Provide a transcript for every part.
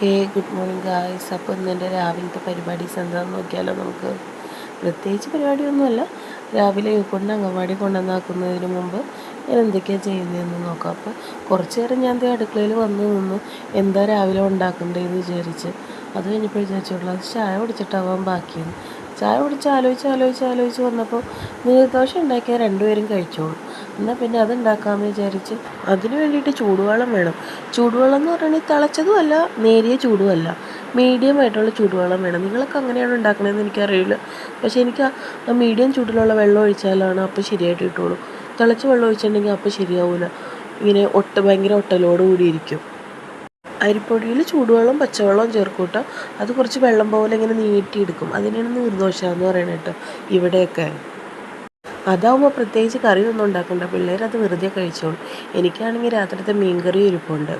Good morning guys. അപ്പോൾ ഇന്നെൻ്റെ രാവിലത്തെ പരിപാടീസ് എന്താണെന്ന് നോക്കിയാലോ നമുക്ക്. പ്രത്യേകിച്ച് പരിപാടിയൊന്നുമല്ല. രാവിലെ കൊണ്ട് അംഗൻവാടി കൊണ്ടുവന്നാക്കുന്നതിന് മുമ്പ് ഞാൻ എന്തൊക്കെയാണ് ചെയ്യുന്നതെന്ന് നോക്കാം. അപ്പോൾ കുറച്ച് നേരം ഞാൻ അടുക്കളയിൽ വന്ന് നിന്നു എന്താ രാവിലെ ഉണ്ടാക്കണ്ടേന്ന് വിചാരിച്ച്. അത് കഴിഞ്ഞപ്പോൾ വിചാരിച്ചോളൂ അത് ചായ കുടിച്ചിട്ടാവാൻ ബാക്കിയെന്ന്. ചായ കുടിച്ച് ആലോചിച്ച് വന്നപ്പോൾ നീർദോശ ഉണ്ടാക്കിയാൽ രണ്ടുപേരും കഴിച്ചോളൂ. എന്നാൽ പിന്നെ അത് ഉണ്ടാക്കാമെന്ന് വിചാരിച്ച് അതിന് വേണ്ടിയിട്ട് ചൂടുവെള്ളം വേണം. ചൂടുവെള്ളം എന്ന് പറഞ്ഞാൽ തിളച്ചതുമല്ല നേരിയ ചൂടുമല്ല, മീഡിയം ആയിട്ടുള്ള ചൂടുവെള്ളം വേണം. നിങ്ങളൊക്കെ അങ്ങനെയാണ് ഉണ്ടാക്കണതെന്ന് എനിക്കറിയില്ല. പക്ഷേ എനിക്ക് ആ മീഡിയം ചൂടിലുള്ള വെള്ളം ഒഴിച്ചാലാണ് അപ്പം ശരിയായിട്ട് കിട്ടുള്ളൂ. തിളച്ച വെള്ളം ഒഴിച്ചിട്ടുണ്ടെങ്കിൽ അപ്പം ശരിയാവില്ല, ഇങ്ങനെ ഭയങ്കര ഒട്ടലോട് കൂടിയിരിക്കും. അരിപ്പൊടിയിൽ ചൂടുവെള്ളം പച്ചവെള്ളവും ചേർക്കൂട്ട. അത് കുറച്ച് വെള്ളം പോലെ ഇങ്ങനെ നീട്ടിയെടുക്കും. അതിനാണ് നീർദോശ എന്ന് പറയുന്നത് കേട്ടോ ഇവിടെയൊക്കെ. അതാവുമ്പോൾ പ്രത്യേകിച്ച് കറിയൊന്നും ഉണ്ടാക്കണ്ട, പിള്ളേരത് വെറുതെ കഴിച്ചോളും. എനിക്കാണെങ്കിൽ രാത്രിത്തെ മീൻകറി ഇരിപ്പുണ്ട്.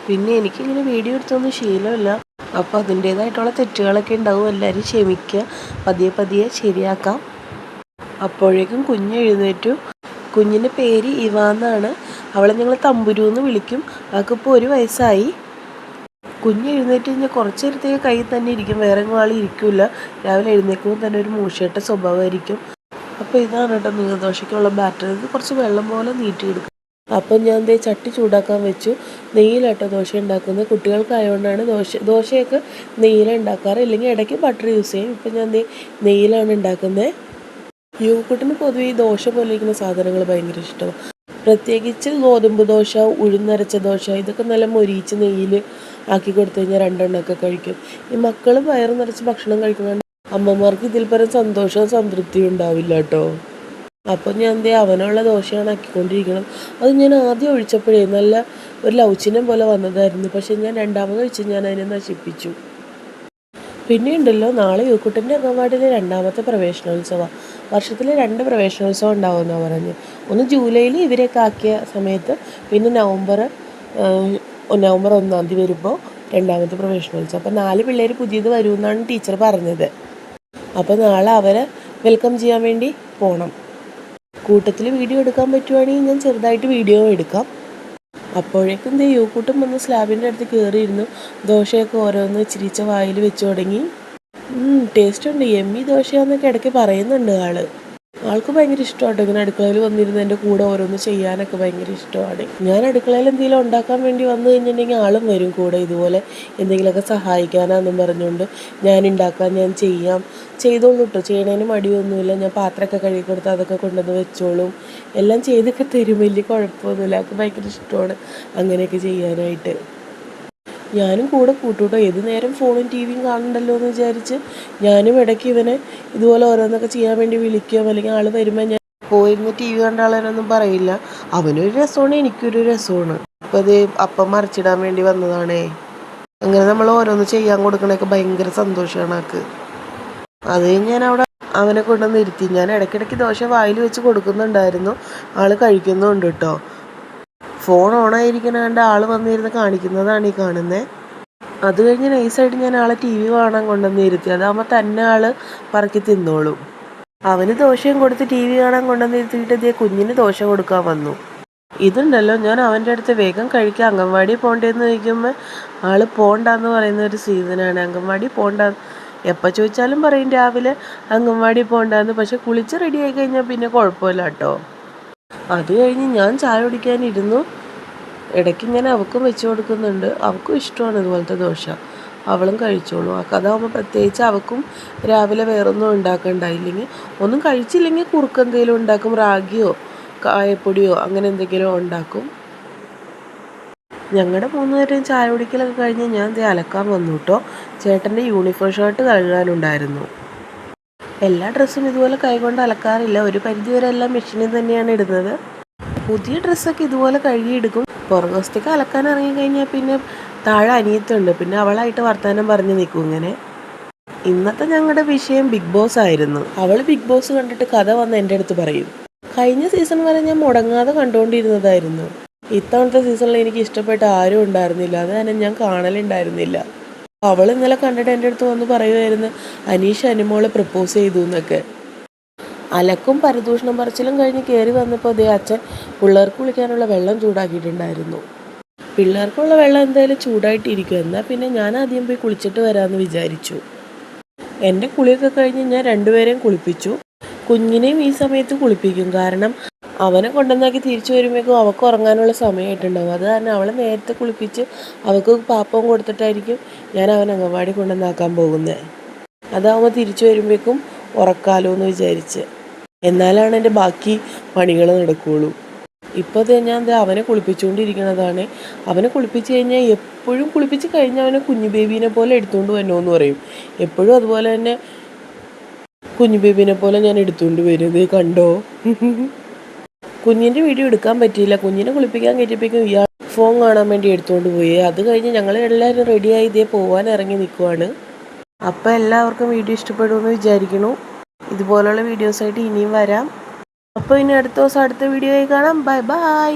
പിന്നെ എനിക്കിങ്ങനെ വീഡിയോ എടുത്തൊന്നും ശീലമില്ല. അപ്പോൾ അതിൻ്റേതായിട്ടുള്ള തെറ്റുകളൊക്കെ ഉണ്ടാവും. എല്ലാവരും ക്ഷമിക്കുക, പതിയെ ശരിയാക്കാം. അപ്പോഴേക്കും കുഞ്ഞ് എഴുന്നേറ്റു. കുഞ്ഞിൻ്റെ പേര് ഇവ എന്നാണ്. അവളെ ഞങ്ങൾ തമ്പുരു എന്ന് വിളിക്കും. അവൾക്കിപ്പോൾ 1 വയസ്സായി. കുഞ്ഞ് എഴുന്നേറ്റ് കഴിഞ്ഞാൽ കുറച്ച് നേരത്തേക്ക് കയ്യിൽ തന്നെ ഇരിക്കും, വേറെ ആളും ഇരിക്കില്ല. രാവിലെ എഴുന്നേൽക്കുമ്പോൾ തന്നെ ഒരു മൂശയുടെ സ്വഭാവമായിരിക്കും. അപ്പോൾ ഇതാണ് കേട്ടോ നീർദോശയ്ക്കുള്ള ബാറ്റർ. ഇത് കുറച്ച് വെള്ളം പോലെ നീട്ടിയെടുക്കും. അപ്പം ഞാൻ ചട്ടി ചൂടാക്കാൻ വെച്ചു. നെയ്യിലാട്ടോ ദോശ ഉണ്ടാക്കുന്നത്. കുട്ടികൾക്കായതുകൊണ്ടാണ് ദോശയൊക്കെ നെയ്യിലാണ് ഉണ്ടാക്കാറ്, ഇല്ലെങ്കിൽ ഇടയ്ക്ക് ബട്ടർ യൂസ് ചെയ്യും. ഇപ്പം ഞാൻ നെയ്യിലാണ് ഉണ്ടാക്കുന്നത്. യുവക്കുട്ടിന് പൊതുവെ ഈ ദോശ പോലെ ഇരിക്കുന്ന സാധനങ്ങൾ ഭയങ്കര ഇഷ്ടമാണ്. പ്രത്യേകിച്ച് ഗോതമ്പ് ദോശ, ഉഴുന്നരച്ച ദോശ, ഇതൊക്കെ നല്ല മൊരിയിച്ച് നെയ്യിൽ ആക്കി കൊടുത്തു കഴിഞ്ഞാൽ 2 എണ്ണമൊക്കെ കഴിക്കും. ഈ മക്കൾ വയറ് നിറച്ച് ഭക്ഷണം കഴിക്കുന്നതുകൊണ്ട് അമ്മമാർക്ക് ഇതിൽ പരം സന്തോഷവും സംതൃപ്തിയും ഉണ്ടാവില്ല കേട്ടോ. അപ്പോൾ ഞാൻ അവനുള്ള ദോശയാണ് ആക്കിക്കൊണ്ടിരിക്കണം. അത് ഞാൻ ആദ്യം ഒഴിച്ചപ്പോഴേ നല്ല ഒരു ലൗചിനം പോലെ വന്നതായിരുന്നു. പക്ഷേ ഞാൻ രണ്ടാമത് ഒഴിച്ച് ഞാൻ അതിനെ നശിപ്പിച്ചു. പിന്നെ ഉണ്ടല്ലോ, നാളെ യുവക്കുട്ടൻ്റെ അംഗൻവാടിയിലെ 2ാമത്തെ പ്രവേശനോത്സവമാണ്. വർഷത്തിൽ 2 പ്രവേശനോത്സവം ഉണ്ടാവുമെന്നാണ് പറഞ്ഞ്. ഒന്ന് ജൂലൈയിൽ ഇവരെയൊക്കെ ആക്കിയ സമയത്ത്, പിന്നെ നവംബർ 1 വരുമ്പോൾ 2ാമത്തെ പ്രവേശനോത്സവം. അപ്പോൾ 4 പിള്ളേർ പുതിയത് വരുമെന്നാണ് ടീച്ചർ പറഞ്ഞത്. അപ്പോൾ നാളെ അവരെ വെൽക്കം ചെയ്യാൻ വേണ്ടി പോകണം. കൂട്ടത്തിൽ വീഡിയോ എടുക്കാൻ പറ്റുവാണെങ്കിൽ ഞാൻ ചെറുതായിട്ട് വീഡിയോ എടുക്കാം. അപ്പോഴേക്കും യുവക്കൂട്ടം വന്ന് സ്ലാബിൻ്റെ അടുത്ത് കയറിയിരുന്നു. ദോശയൊക്കെ ഓരോന്ന് ഇച്ചിരിച്ച വായിൽ വെച്ച് തുടങ്ങി. ടേസ്റ്റ് ഉണ്ട്, എമ്മി ദോശയാന്നൊക്കെ ഇടയ്ക്ക് പറയുന്നുണ്ട് ആൾക്ക് ഭയങ്കര ഇഷ്ടമാണ് ഇങ്ങനെ അടുക്കളയിൽ വന്നിരുന്ന് എൻ്റെ കൂടെ ഓരോന്ന് ചെയ്യാനൊക്കെ ഭയങ്കര ഇഷ്ടമാണ്. ഞാൻ അടുക്കളയിൽ എന്തെങ്കിലും ഉണ്ടാക്കാൻ വേണ്ടി വന്നു കഴിഞ്ഞിട്ടുണ്ടെങ്കിൽ ആളും വരും കൂടെ, ഇതുപോലെ എന്തെങ്കിലുമൊക്കെ സഹായിക്കാനാണെന്നും പറഞ്ഞുകൊണ്ട്. ഞാൻ ഉണ്ടാക്കാം, ഞാൻ ചെയ്തോളൂ കേട്ടോ, ചെയ്യണതിന് മടിയൊന്നുമില്ല. ഞാൻ പാത്രമൊക്കെ കഴുകി കൊടുത്ത് അതൊക്കെ കൊണ്ടുവന്ന് വെച്ചോളും. എല്ലാം ചെയ്തൊക്കെ തരും, വലിയ കുഴപ്പമൊന്നുമില്ല. ആൾക്ക് ഭയങ്കര ഇഷ്ടമാണ് അങ്ങനെയൊക്കെ ചെയ്യാനായിട്ട്. ഞാനും കൂടെ കൂട്ടുട്ടോ. ഏത് നേരം ഫോണും ടി വിയും കാണണ്ടല്ലോ എന്ന് വിചാരിച്ച് ഞാനും ഇടയ്ക്ക് ഇവനെ ഇതുപോലെ ഓരോന്നൊക്കെ ചെയ്യാൻ വേണ്ടി വിളിക്കുകയോ, അല്ലെങ്കിൽ ആൾ വരുമ്പോൾ ഞാൻ പോയിരുന്ന് ടി വി കണ്ട ആളെന്നൊന്നും പറയില്ല. അവനൊരു രസമാണ്, എനിക്കൊരു രസമാണ്. അപ്പോൾ അത് അപ്പം മറിച്ചിടാൻ വേണ്ടി വന്നതാണേ. അങ്ങനെ നമ്മൾ ഓരോന്ന് ചെയ്യാൻ കൊടുക്കണൊക്കെ ഭയങ്കര സന്തോഷമാണ് ആൾക്ക്. അത് ഞാൻ അവിടെ അവനെ കൊണ്ടുവന്ന് ഇരുത്തി. ഞാൻ ഇടയ്ക്കിടയ്ക്ക് ദോശ വായിൽ വെച്ച് കൊടുക്കുന്നുണ്ടായിരുന്നു. ആൾ കഴിക്കുന്നുണ്ട് കേട്ടോ. ഫോൺ ഓണായിരിക്കണ കണ്ട് ആൾ വന്നിരുന്ന് കാണിക്കുന്നതാണ് ഈ കാണുന്നത്. അത് കഴിഞ്ഞ് നൈസായിട്ട് ഞാൻ ആളെ ടി വി കാണാൻ കൊണ്ടുവന്നിരുത്തി. അതാകുമ്പോൾ തന്നെ ആൾ പറക്കി തിന്നോളും. അവന് ദോശയും കൊടുത്ത് ടി വി കാണാൻ കൊണ്ടുവന്നിരുത്തിയിട്ട് കുഞ്ഞിന് ദോശ കൊടുക്കാൻ വന്നു. ഇതുണ്ടല്ലോ, ഞാൻ അവൻ്റെ അടുത്ത് വേഗം കഴിക്കുക, അംഗൻവാടി പോകണ്ടേന്ന് ചോദിക്കുമ്പോൾ ആൾ പോകണ്ടെന്ന് പറയുന്ന ഒരു സീസണാണ്. അംഗൻവാടി പോകണ്ട എപ്പോൾ ചോദിച്ചാലും പറയും രാവിലെ അംഗൻവാടി പോകണ്ടെന്ന്. പക്ഷെ കുളിച്ച് റെഡി ആയി കഴിഞ്ഞാൽ പിന്നെ കുഴപ്പമില്ല കേട്ടോ. അത് കഴിഞ്ഞ് ഞാൻ ചായ കുടിക്കാനിരുന്നു. ഇടയ്ക്ക് ഞാൻ അവൾക്കും വെച്ച് കൊടുക്കുന്നുണ്ട്. അവൾക്കും ഇഷ്ടമാണ് ഇതുപോലത്തെ ദോശ, അവളും കഴിച്ചോളൂ. അതാകുമ്പോൾ പ്രത്യേകിച്ച് അവൾക്കും രാവിലെ വേറൊന്നും ഉണ്ടാക്കണ്ടായില്ലെങ്കിൽ, ഒന്നും കഴിച്ചില്ലെങ്കിൽ കുറുക്ക് എന്തെങ്കിലും ഉണ്ടാക്കും, റാഗിയോ കായപ്പൊടിയോ അങ്ങനെ എന്തെങ്കിലും ഉണ്ടാക്കും. ഞങ്ങളുടെ 3 പേരുടെയും ചായ കുടിക്കലൊക്കെ കഴിഞ്ഞ് ഞാൻ അലക്കാൻ വന്നു കേട്ടോ. ചേട്ടൻ്റെ യൂണിഫോം ഷർട്ട് കഴുകാനുണ്ടായിരുന്നു. എല്ലാ ഡ്രസ്സും ഇതുപോലെ കൈകൊണ്ട് അലക്കാറില്ല, ഒരു പരിധിവരെ എല്ലാം മെഷീനിൽ തന്നെയാണ് ഇടുന്നത്. പുതിയ ഡ്രസ്സൊക്കെ ഇതുപോലെ കഴുകിയെടുക്കും. പുറകുവശത്തേക്ക് അലക്കാൻ ഇറങ്ങിക്കഴിഞ്ഞാൽ പിന്നെ താഴെ അനിയത്തുണ്ട്, പിന്നെ അവളായിട്ട് വർത്തമാനം പറഞ്ഞ് നിൽക്കും ഇങ്ങനെ. ഇന്നത്തെ ഞങ്ങളുടെ വിഷയം ബിഗ് ബോസ് ആയിരുന്നു. അവൾ ബിഗ് ബോസ് കണ്ടിട്ട് കഥ വന്ന് എൻ്റെ അടുത്ത് പറയും. കഴിഞ്ഞ സീസൺ വരെ ഞാൻ മുടങ്ങാതെ കണ്ടുകൊണ്ടിരുന്നതായിരുന്നു. ഇത്തവണത്തെ സീസണിൽ എനിക്ക് ഇഷ്ടപ്പെട്ട ആരും ഉണ്ടായിരുന്നില്ല, അത് തന്നെ ഞാൻ കാണലുണ്ടായിരുന്നില്ല. അവൾ ഇന്നലെ കണ്ടിട്ട് എൻ്റെ അടുത്ത് വന്ന് പറയുമായിരുന്നു അനീഷ് അനുമോളെ പ്രപ്പോസ് ചെയ്തു എന്നൊക്കെ. അലക്കും പരദൂഷണം പറച്ചിലും കഴിഞ്ഞ് കയറി വന്നപ്പോൾ അച്ഛൻ പിള്ളേർക്ക് കുളിക്കാനുള്ള വെള്ളം ചൂടാക്കിയിട്ടുണ്ടായിരുന്നു. പിള്ളേർക്കുള്ള വെള്ളം എന്തായാലും ചൂടായിട്ടിരിക്കും. എന്നാൽ പിന്നെ ഞാൻ ആദ്യം പോയി കുളിച്ചിട്ട് വരാമെന്ന് വിചാരിച്ചു. എൻ്റെ കുളിയൊക്കെ കഴിഞ്ഞ് ഞാൻ രണ്ടുപേരെയും കുളിപ്പിച്ചു. കുഞ്ഞിനെയും ഈ സമയത്ത് കുളിപ്പിക്കും. കാരണം അവനെ കൊണ്ടുവന്നാക്കി തിരിച്ചു വരുമ്പോഴേക്കും അവൾക്ക് ഉറങ്ങാനുള്ള സമയമായിട്ടുണ്ടാകും. അത് കാരണം അവളെ നേരത്തെ കുളിപ്പിച്ച് അവൾക്ക് പാപ്പവും കൊടുത്തിട്ടായിരിക്കും ഞാൻ അവൻ അംഗൻവാടി കൊണ്ടുവന്നാക്കാൻ പോകുന്നത്. അതാവുമ്പോൾ തിരിച്ചു വരുമ്പോഴേക്കും ഉറക്കാലോ എന്ന് വിചാരിച്ച്. എന്നാലാണ് എൻ്റെ ബാക്കി പണികൾ നടക്കുകയുള്ളൂ. ഇപ്പോൾ ഞാൻ അവനെ കുളിപ്പിച്ചുകൊണ്ടിരിക്കുന്നതാണ്. അവനെ കുളിപ്പിച്ച് കഴിഞ്ഞാൽ എപ്പോഴും കുളിപ്പിച്ച് കഴിഞ്ഞാൽ അവനെ കുഞ്ഞു ബേബീനെ പോലെ എടുത്തുകൊണ്ട് വരണോ എന്ന് പറയും. എപ്പോഴും അതുപോലെ തന്നെ കുഞ്ഞു ബേബീനെ പോലെ ഞാൻ എടുത്തുകൊണ്ട് വരും. ഇത് കണ്ടോ? കുഞ്ഞിൻ്റെ വീഡിയോ എടുക്കാൻ പറ്റിയില്ല. കുഞ്ഞിനെ കുളിപ്പിക്കാൻ കയറ്റിയപ്പോഴേക്കും ഇയാൾ ഫോൺ കാണാൻ വേണ്ടി എടുത്തുകൊണ്ട് പോയി. അത് കഴിഞ്ഞ് ഞങ്ങൾ എല്ലാവരും റെഡിയായി ഇതേ പോകാൻ ഇറങ്ങി നിൽക്കുവാണ്. അപ്പോൾ എല്ലാവർക്കും വീഡിയോ ഇഷ്ടപ്പെടുമെന്ന് വിചാരിക്കുന്നു. ഇതുപോലുള്ള വീഡിയോസായിട്ട് ഇനിയും വരാം. അപ്പോൾ ഇനി അടുത്ത ദിവസം അടുത്ത വീഡിയോയിൽ കാണാം. Bye bye.